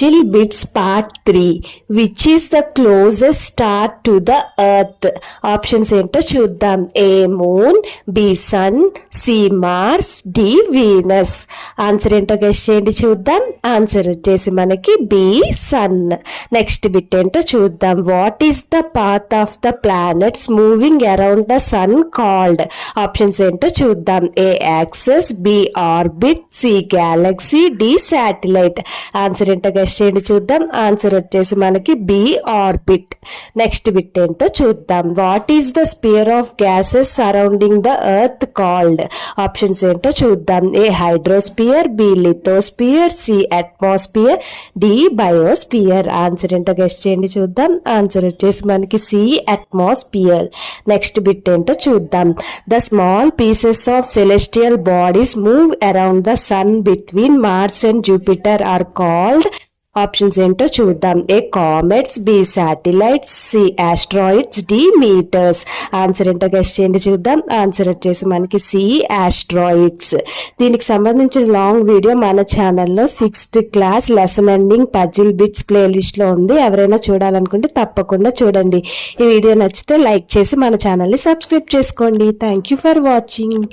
Celestial Bits Part 3. Which is the closest star to the Earth? Options ఏంటో చూద్దాం. A moon, B sun, C Mars, D Venus. Answer ఏంటో guess చేయండి చూద్దాం. Answer వచ్చేసి మనకి B sun. Next bit ఏంటో చూద్దాం. What is the path of the planets moving around the sun called? Options ఏంటో చూద్దాం. A axis, B orbit, C galaxy, D satellite. Answer ఏంటో గెస్ చేయండి చూద్దాం. ఆన్సర్ వచ్చేసి మనకి బి ఆర్బిట్. నెక్స్ట్ బిట్ ఏంటో చూద్దాం. What is the sphere of gases surrounding the earth called? Options ఏంటో చూద్దాం. A hydrosphere, B lithosphere, C atmosphere, D biosphere. Answer ఏంటో గెస్ చేయండి చూద్దాం. ఆన్సర్ వచ్చేసి మనకి సి అట్మాస్పియర్. నెక్స్ట్ బిట్ ఏంటో చూద్దాం. The small pieces of celestial bodies move around the sun between Mars and Jupiter are called? Options ఏంటో చూద్దాం. A comets, B satellites, C asteroids, D meteors. Answer ఏంటో guess చేయండి చూద్దాం. Answer వచ్చేసి మనకి C asteroids. దీనికి సంబంధించిన లాంగ్ వీడియో మన ఛానల్లో 6th class lesson ending puzzle bits playlist లో ఉంది. ఎవరైనా చూడాలనుకుంటే తప్పకుండా చూడండి. ఈ వీడియో నచ్చితే లైక్ చేసి మన ఛానల్ని సబ్స్క్రైబ్ చేసుకోండి. Thank you for watching.